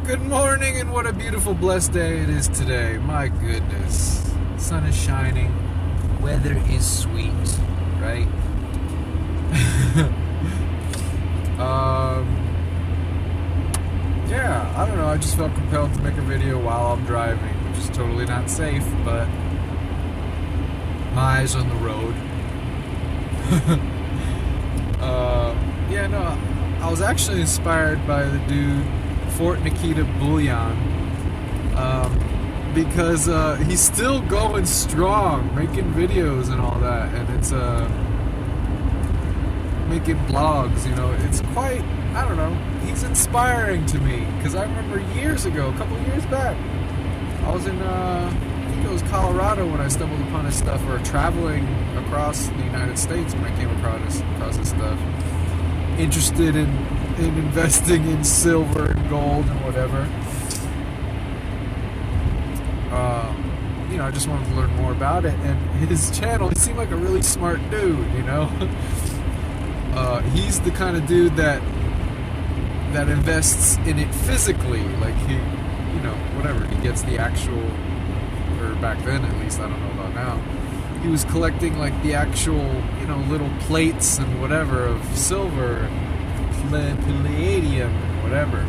Good morning, and what a beautiful, blessed day it is today. My goodness. Sun is shining. Weather is sweet, right? Yeah, I don't know. I just felt compelled to make a video while I'm driving, which is totally not safe, but my eyes on the road. Yeah, no, I was actually inspired by the dude Fort Nikita Bullion, because he's still going strong, making videos and all that, and it's making blogs. You know, it's quite, I don't know, he's inspiring to me, because I remember years ago, a couple years back, I was in I think it was Colorado when I stumbled upon his stuff, or traveling across the United States when I came across his stuff, interested in investing in silver and gold and whatever. You know, I just wanted to learn more about it, and his channel, he seemed like a really smart dude, you know. He's the kind of dude that invests in it physically, like he, you know, whatever, he gets the actual, or back then at least, I don't know about now, he was collecting like the actual, you know, little plates and whatever of silver, palladium, and whatever.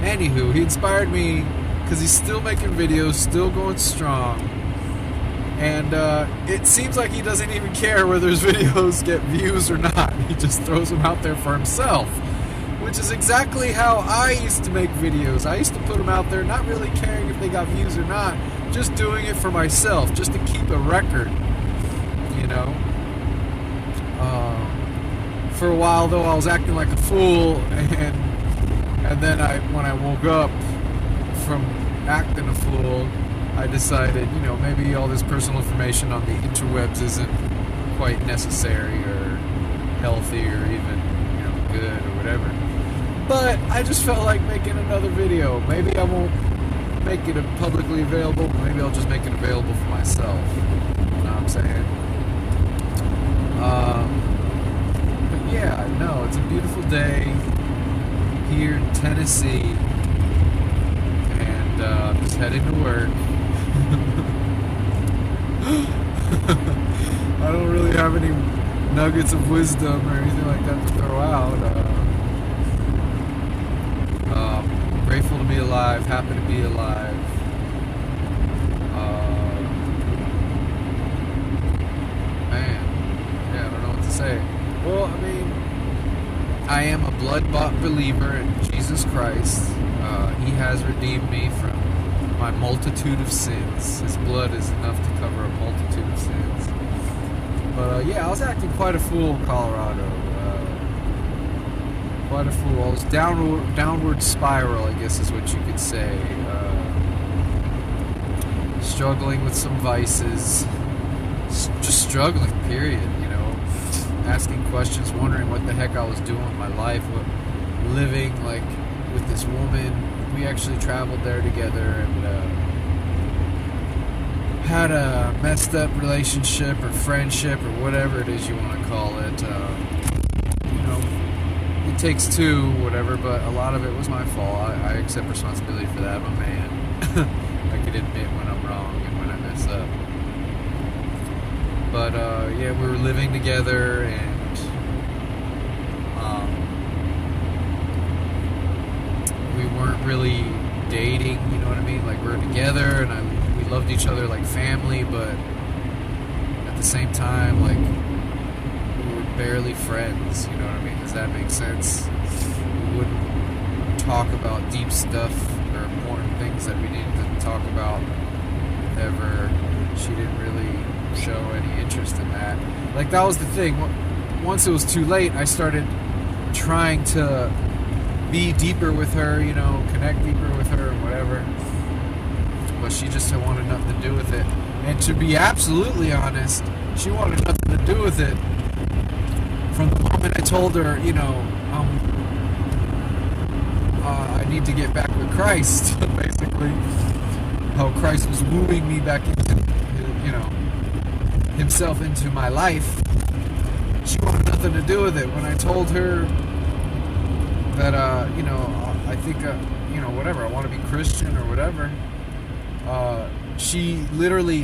Anywho, he inspired me because he's still making videos, still going strong, and it seems like he doesn't even care whether his videos get views or not. He just throws them out there for himself, which is exactly how I used to make videos. I used to put them out there not really caring if they got views or not, just doing it for myself, just to keep a record, you know. For a while, though, I was acting like a fool, and then when I woke up from acting a fool, I decided, you know, maybe all this personal information on the interwebs isn't quite necessary or healthy or even, you know, good or whatever. But I just felt like making another video. Maybe I won't make it publicly available, but maybe I'll just make it available for myself. You know what I'm saying? But yeah, no, it's a beautiful day here in Tennessee, and I'm just heading to work. I don't really have any nuggets of wisdom or anything like that to throw out. Grateful to be alive, happy to be alive. Man, yeah, I don't know what to say. Well, I mean, I am a blood-bought believer in Jesus Christ. He has redeemed me from my multitude of sins. His blood is enough to cover a multitude of sins. But yeah, I was acting quite a fool in Colorado. Quite a fool. I was downward spiral, I guess is what you could say. Struggling with some vices. Just struggling, period, you know. Asking questions, wondering what the heck I was doing with my life. Living, like, with this woman. We actually traveled there together and had a messed up relationship or friendship or whatever it is you want to call it. You know, it takes two, whatever, but a lot of it was my fault. I accept responsibility for that. I'm a man. I can admit when I'm wrong and when I mess up. But yeah, we were living together, and we weren't really dating, you know what I mean? Like, we were together, and we loved each other like family, but at the same time, like, we were barely friends, you know what I mean? Does that make sense? We wouldn't talk about deep stuff or important things that we needed to talk about ever. She didn't really show any interest in that. Like, that was the thing. Once it was too late, I started trying to be deeper with her, you know, connect deeper with her and whatever, but she just wanted nothing to do with it. And to be absolutely honest, she wanted nothing to do with it from the moment I told her, you know, I need to get back with Christ. Basically, how Christ was wooing me back into, you know, himself into my life. She wanted nothing to do with it. When I told her that, you know, I think, whatever, I want to be Christian or whatever. She literally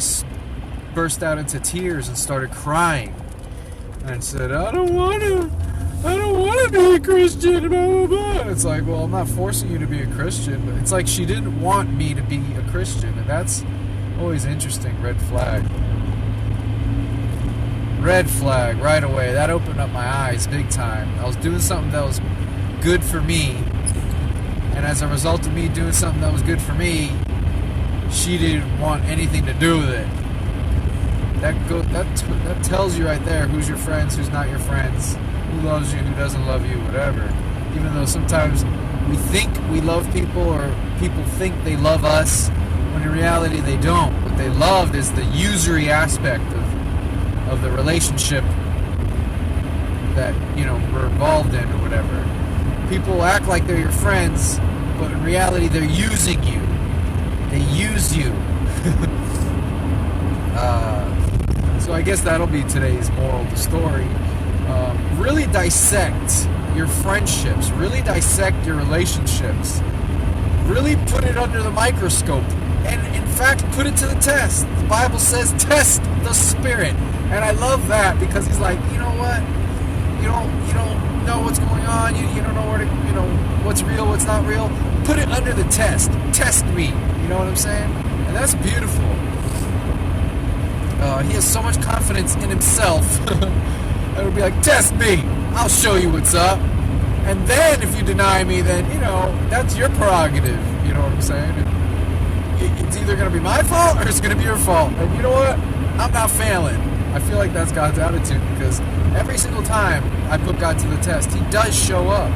burst out into tears and started crying and said, I don't want to be a Christian, blah, blah, blah. And it's like, well, I'm not forcing you to be a Christian, but it's like she didn't want me to be a Christian, and that's always interesting. Red flag right away. That opened up my eyes big time. I was doing something that was good for me, and as a result of me doing something that was good for me, she didn't want anything to do with it. That tells you right there who's your friends, who's not your friends, who loves you, who doesn't love you, whatever. Even though sometimes we think we love people, or people think they love us, when in reality they don't. What they loved is the usury aspect of the relationship that, we're involved in or whatever. People act like they're your friends, but in reality they're using you. They use you. So I guess that'll be today's moral of the story. Really dissect your friendships. Really dissect your relationships. Really put it under the microscope. And in fact, put it to the test. The Bible says, test the spirit. And I love that, because he's like, you know what? You don't know what's going on. You don't know where to, what's real, what's not real. Put it under the test. Test me. You know what I'm saying? And that's beautiful. He has so much confidence in himself. It would be like, test me. I'll show you what's up. And then if you deny me, then, that's your prerogative. You know what I'm saying? It's either going to be my fault or it's going to be your fault. And you know what? I'm not failing. I feel like that's God's attitude, because every single time I put God to the test, he does show up.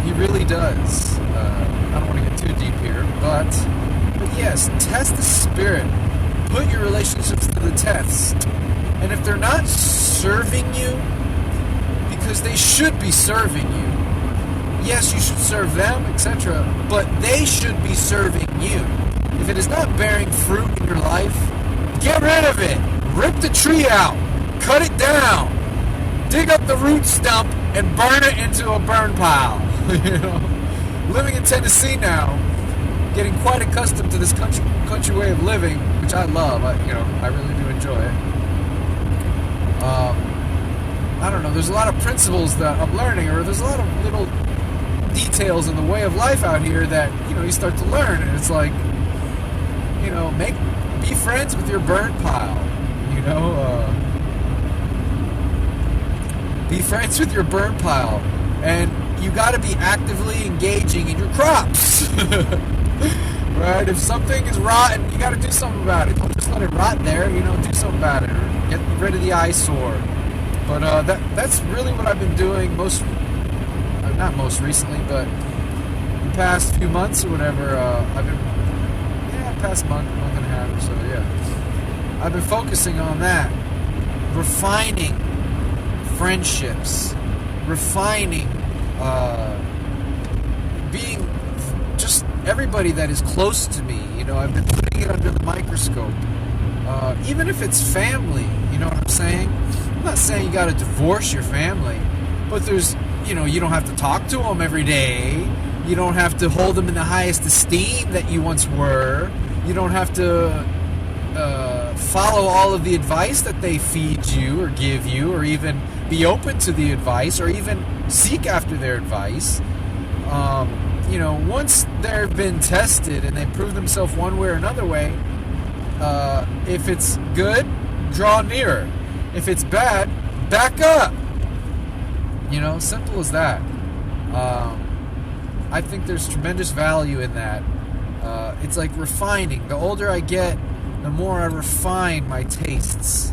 He really does. I don't want to get too deep here, but yes, test the spirit. Put your relationships to the test. And if they're not serving you, because they should be serving you, yes, you should serve them, etc., but they should be serving you. If it is not bearing fruit in your life, get rid of it. Rip the tree out. Cut it down. Dig up the root stump and burn it into a burn pile. Living in Tennessee now, getting quite accustomed to this country way of living, which I love. I really do enjoy it. I don't know. There's a lot of principles that I'm learning, or there's a lot of little details in the way of life out here that you start to learn, and it's like, be friends with your burn pile. Be friends with your burn pile, and you got to be actively engaging in your crops. Right? If something is rotten, you got to do something about it. Don't just let it rot there. Do something about it, or get rid of the eyesore. But that's really what I've been doing not most recently, but the past few months or whatever. I've been, past month and a half or so. Yeah, I've been focusing on that, refining friendships, refining, being just everybody that is close to me. I've been putting it under the microscope, even if it's family. You know what I'm saying? I'm not saying you got to divorce your family, but there's, you don't have to talk to them every day. You don't have to hold them in the highest esteem that you once were. You don't have to follow all of the advice that they feed you or give you, or even be open to the advice, or even seek after their advice. Once they've been tested and they prove themselves one way or another way, if it's good, draw nearer. If it's bad, back up. Simple as that. I think there's tremendous value in that. It's like refining. The older I get, the more I refine my tastes.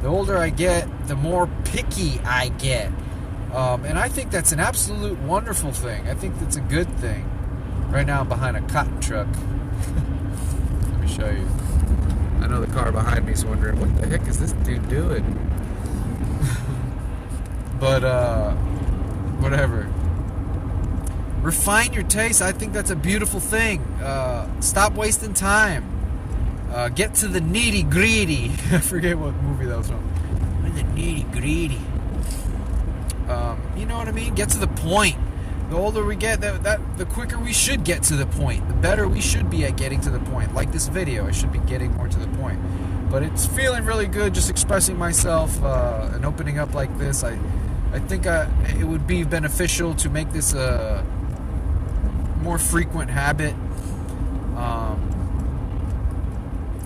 The older I get, the more picky I get. And I think that's an absolute wonderful thing. I think that's a good thing. Right now I'm behind a cotton truck. Let me show you. I know the car behind me is wondering, what the heck is this dude doing? But, whatever. Refine your taste. I think that's a beautiful thing. Stop wasting time. Get to the nitty-gritty. I forget what movie that was from. The nitty-gritty. You know what I mean? Get to the point. The older we get, the quicker we should get to the point. The better we should be at getting to the point. Like this video, I should be getting more to the point. But it's feeling really good just expressing myself and opening up like this. I think it would be beneficial to make this a more frequent habit.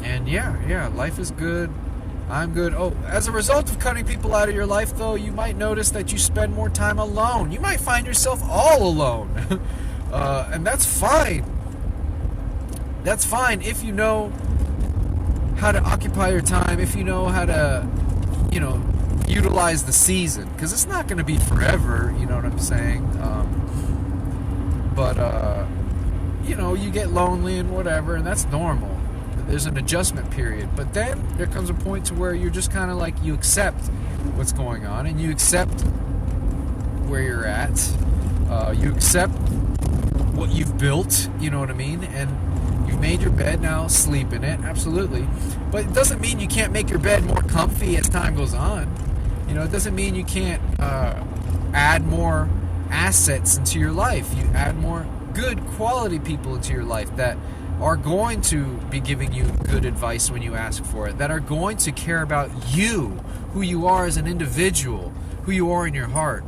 And yeah, life is good. I'm good. Oh, as a result of cutting people out of your life, though, you might notice that you spend more time alone. You might find yourself all alone. And that's fine. That's fine if you know how to occupy your time, if you know how to, utilize the season. Because it's not going to be forever, you know what I'm saying? But you get lonely and whatever, and that's normal. There's an adjustment period, but then there comes a point to where you're just kind of like, you accept what's going on and you accept where you're at. You accept what you've built, you know what I mean? And you've made your bed, now sleep in it, absolutely. But it doesn't mean you can't make your bed more comfy as time goes on. It doesn't mean you can't add more assets into your life. You add more good quality people into your life that are going to be giving you good advice when you ask for it, that are going to care about you, who you are as an individual, who you are in your heart.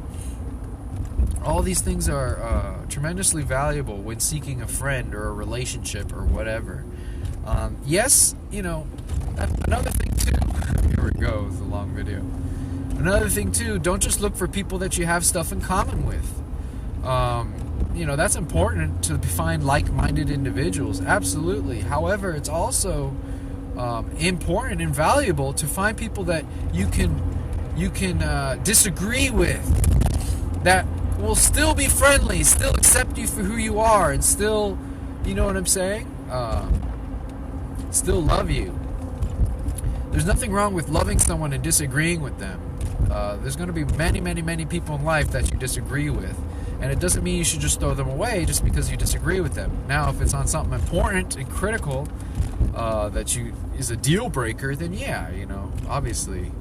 All these things are tremendously valuable when seeking a friend or a relationship or whatever. Yes, another thing too, here we go, it's a long video. Another thing too, don't just look for people that you have stuff in common with. That's important to find like-minded individuals, absolutely. However, it's also important and valuable to find people that you can disagree with, that will still be friendly, still accept you for who you are, and still, you know what I'm saying? Still love you. There's nothing wrong with loving someone and disagreeing with them. There's going to be many, many, many people in life that you disagree with. And it doesn't mean you should just throw them away just because you disagree with them. Now, if it's on something important and critical that is a deal breaker, then yeah, obviously